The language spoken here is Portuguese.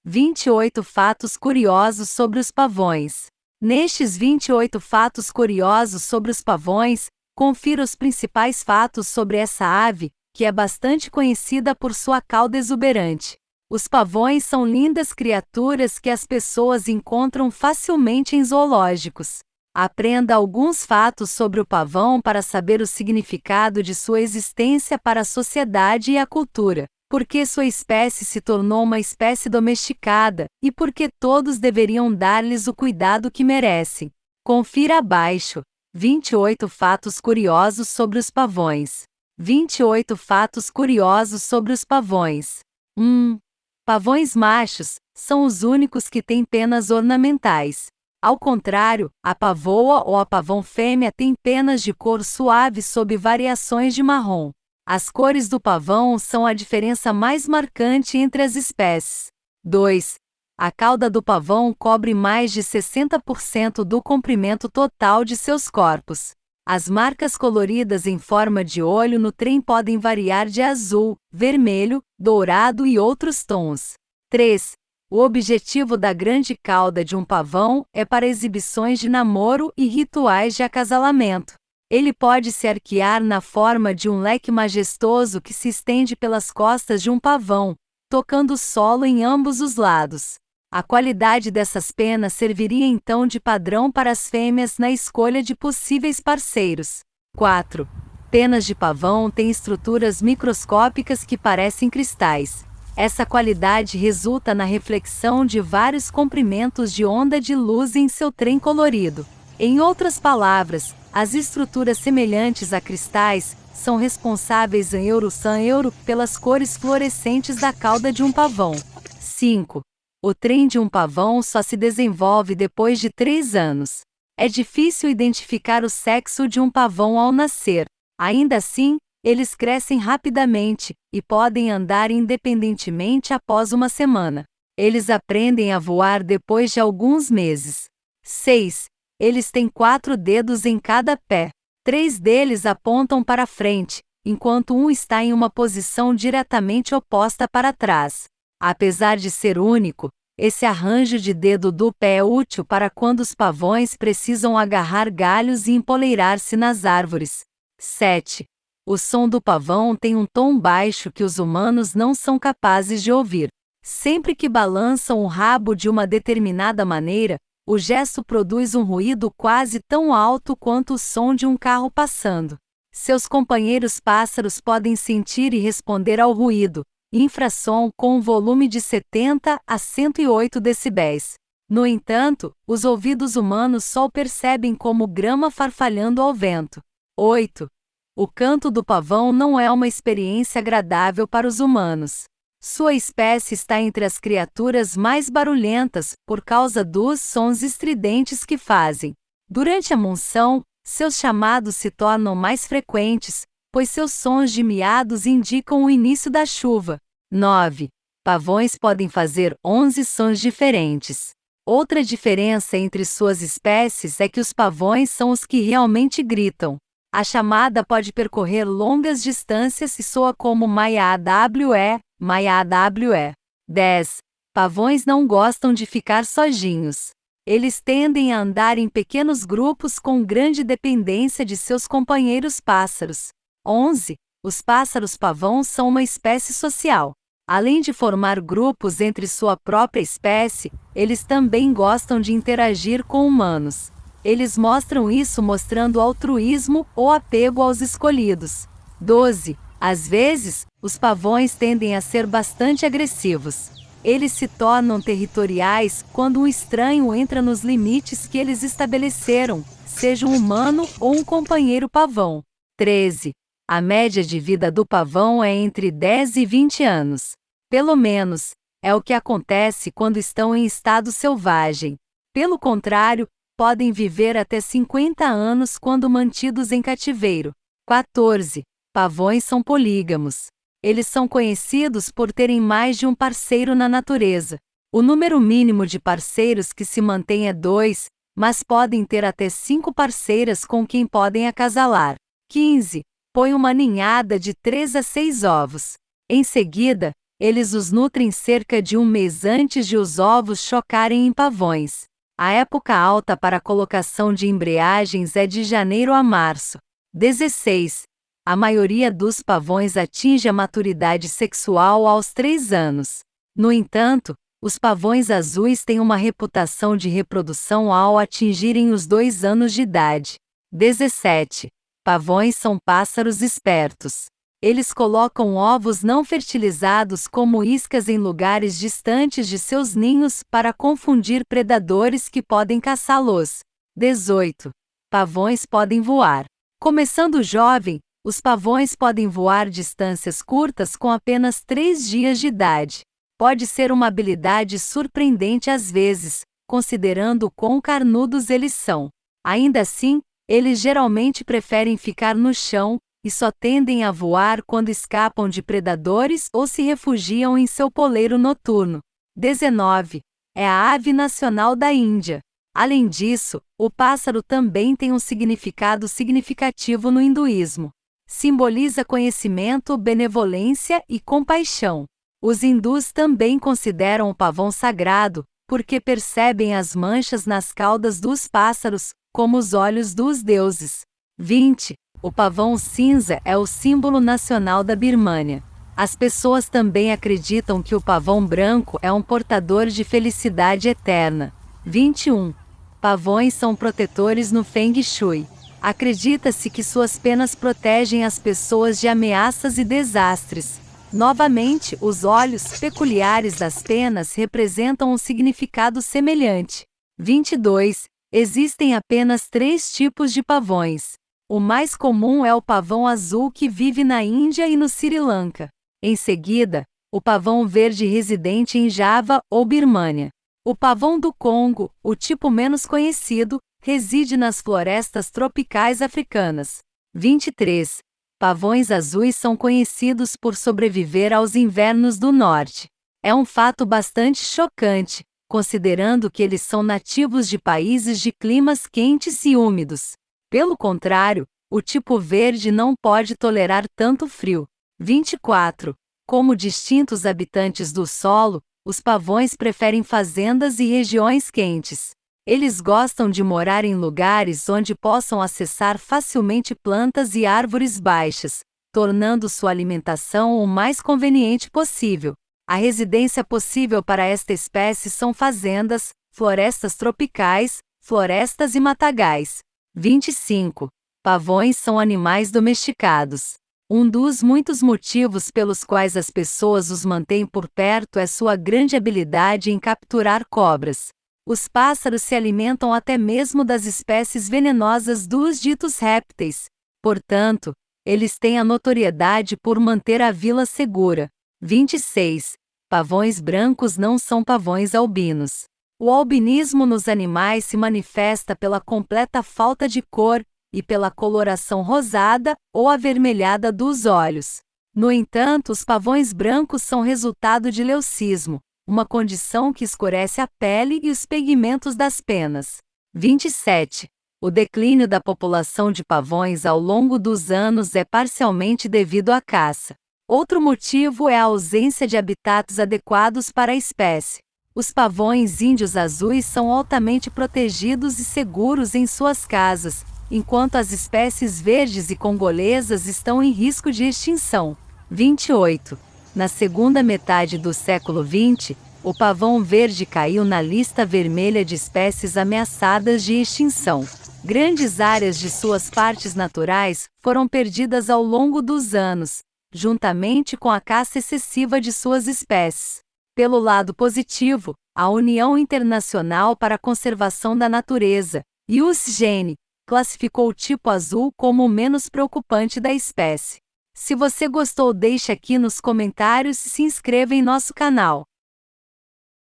28 fatos curiosos sobre os pavões. Nestes 28 fatos curiosos sobre os pavões, confira os principais fatos sobre essa ave, que é bastante conhecida por sua cauda exuberante. Os pavões são lindas criaturas que as pessoas encontram facilmente em zoológicos. Aprenda alguns fatos sobre o pavão para saber o significado de sua existência para a sociedade e a cultura, por que sua espécie se tornou uma espécie domesticada, e por que todos deveriam dar-lhes o cuidado que merecem. Confira abaixo. 28 fatos curiosos sobre os pavões. 28 fatos curiosos sobre os pavões. 1. Pavões machos são os únicos que têm penas ornamentais. Ao contrário, a pavoa ou a pavão fêmea tem penas de cor suave sob variações de marrom. As cores do pavão são a diferença mais marcante entre as espécies. 2. A cauda do pavão cobre mais de 60% do comprimento total de seus corpos. As marcas coloridas em forma de olho no trem podem variar de azul, vermelho, dourado e outros tons. 3. O objetivo da grande cauda de um pavão é para exibições de namoro e rituais de acasalamento. Ele pode se arquear na forma de um leque majestoso que se estende pelas costas de um pavão, tocando o solo em ambos os lados. A qualidade dessas penas serviria então de padrão para as fêmeas na escolha de possíveis parceiros. 4. Penas de pavão têm estruturas microscópicas que parecem cristais. Essa qualidade resulta na reflexão de vários comprimentos de onda de luz em seu trem colorido. Em outras palavras, as estruturas semelhantes a cristais são responsáveis em euro pelas cores fluorescentes da cauda de um pavão. 5. O trem de um pavão só se desenvolve depois de 3 anos. É difícil identificar o sexo de um pavão ao nascer. Ainda assim, eles crescem rapidamente e podem andar independentemente após uma semana. Eles aprendem a voar depois de alguns meses. 6. Eles têm 4 dedos em cada pé. 3 deles apontam para frente, enquanto um está em uma posição diretamente oposta para trás. Apesar de ser único, esse arranjo de dedo do pé é útil para quando os pavões precisam agarrar galhos e empoleirar-se nas árvores. 7. O som do pavão tem um tom baixo que os humanos não são capazes de ouvir. Sempre que balançam o rabo de uma determinada maneira, o gesto produz um ruído quase tão alto quanto o som de um carro passando. Seus companheiros pássaros podem sentir e responder ao ruído, infrassom com um volume de 70 a 108 decibéis. No entanto, os ouvidos humanos só o percebem como grama farfalhando ao vento. 8. O canto do pavão não é uma experiência agradável para os humanos. Sua espécie está entre as criaturas mais barulhentas por causa dos sons estridentes que fazem. Durante a monção, seus chamados se tornam mais frequentes, pois seus sons de miados indicam o início da chuva. 9. Pavões podem fazer 11 sons diferentes. Outra diferença entre suas espécies é que os pavões são os que realmente gritam. A chamada pode percorrer longas distâncias e soa como maia-awe, maia-awe. 10. Pavões não gostam de ficar sozinhos. Eles tendem a andar em pequenos grupos com grande dependência de seus companheiros pássaros. 11. Os pássaros pavão são uma espécie social. Além de formar grupos entre sua própria espécie, eles também gostam de interagir com humanos. Eles mostram isso mostrando altruísmo ou apego aos escolhidos. 12. Às vezes, os pavões tendem a ser bastante agressivos. Eles se tornam territoriais quando um estranho entra nos limites que eles estabeleceram, seja um humano ou um companheiro pavão. 13. A média de vida do pavão é entre 10 e 20 anos. Pelo menos, é o que acontece quando estão em estado selvagem. Pelo contrário, podem viver até 50 anos quando mantidos em cativeiro. 14. Pavões são polígamos. Eles são conhecidos por terem mais de um parceiro na natureza. O número mínimo de parceiros que se mantém é 2, mas podem ter até 5 parceiras com quem podem acasalar. 15. Põe uma ninhada de 3 a 6 ovos. Em seguida, Eles os nutrem cerca de um mês antes de os ovos chocarem em pavões. A época alta para a colocação de embreagens é de janeiro a março. 16. A maioria dos pavões atinge a maturidade sexual aos 3 anos. No entanto, os pavões azuis têm uma reputação de reprodução ao atingirem os 2 anos de idade. 17. Pavões são pássaros espertos. Eles colocam ovos não fertilizados como iscas em lugares distantes de seus ninhos para confundir predadores que podem caçá-los. 18. Pavões podem voar. Começando jovem, os pavões podem voar distâncias curtas com apenas 3 dias de idade. Pode ser uma habilidade surpreendente às vezes, considerando quão carnudos eles são. Ainda assim, eles geralmente preferem ficar no chão, e só tendem a voar quando escapam de predadores ou se refugiam em seu poleiro noturno. 19. É a ave nacional da Índia. Além disso, o pássaro também tem um significado significativo no hinduísmo. Simboliza conhecimento, benevolência e compaixão. Os hindus também consideram o pavão sagrado, porque percebem as manchas nas caudas dos pássaros, como os olhos dos deuses. 20. O pavão cinza é o símbolo nacional da Birmânia. As pessoas também acreditam que o pavão branco é um portador de felicidade eterna. 21. Pavões são protetores no Feng Shui. Acredita-se que suas penas protegem as pessoas de ameaças e desastres. Novamente, os olhos peculiares das penas representam um significado semelhante. 22. Existem apenas 3 tipos de pavões. O mais comum é o pavão azul que vive na Índia e no Sri Lanka. Em seguida, o pavão verde residente em Java ou Birmânia. O pavão do Congo, o tipo menos conhecido, reside nas florestas tropicais africanas. 23. Pavões azuis são conhecidos por sobreviver aos invernos do norte. É um fato bastante chocante, considerando que eles são nativos de países de climas quentes e úmidos. Pelo contrário, o tipo verde não pode tolerar tanto frio. 24. Como distintos habitantes do solo, os pavões preferem fazendas e regiões quentes. Eles gostam de morar em lugares onde possam acessar facilmente plantas e árvores baixas, tornando sua alimentação o mais conveniente possível. A residência possível para esta espécie são fazendas, florestas tropicais, florestas e matagais. 25. Pavões são animais domesticados. Um dos muitos motivos pelos quais as pessoas os mantêm por perto é sua grande habilidade em capturar cobras. Os pássaros se alimentam até mesmo das espécies venenosas dos ditos répteis. Portanto, eles têm a notoriedade por manter a vila segura. 26. Pavões brancos não são pavões albinos. O albinismo nos animais se manifesta pela completa falta de cor e pela coloração rosada ou avermelhada dos olhos. No entanto, os pavões brancos são resultado de leucismo, uma condição que escurece a pele e os pigmentos das penas. 27. O declínio da população de pavões ao longo dos anos é parcialmente devido à caça. Outro motivo é a ausência de habitats adequados para a espécie. Os pavões índios azuis são altamente protegidos e seguros em suas casas, enquanto as espécies verdes e congolesas estão em risco de extinção. 28. Na segunda metade do século XX, o pavão verde caiu na lista vermelha de espécies ameaçadas de extinção. Grandes áreas de suas partes naturais foram perdidas ao longo dos anos, juntamente com a caça excessiva de suas espécies. Pelo lado positivo, a União Internacional para a Conservação da Natureza, IUCN, classificou o tipo azul como o menos preocupante da espécie. Se você gostou, deixe aqui nos comentários e se inscreva em nosso canal.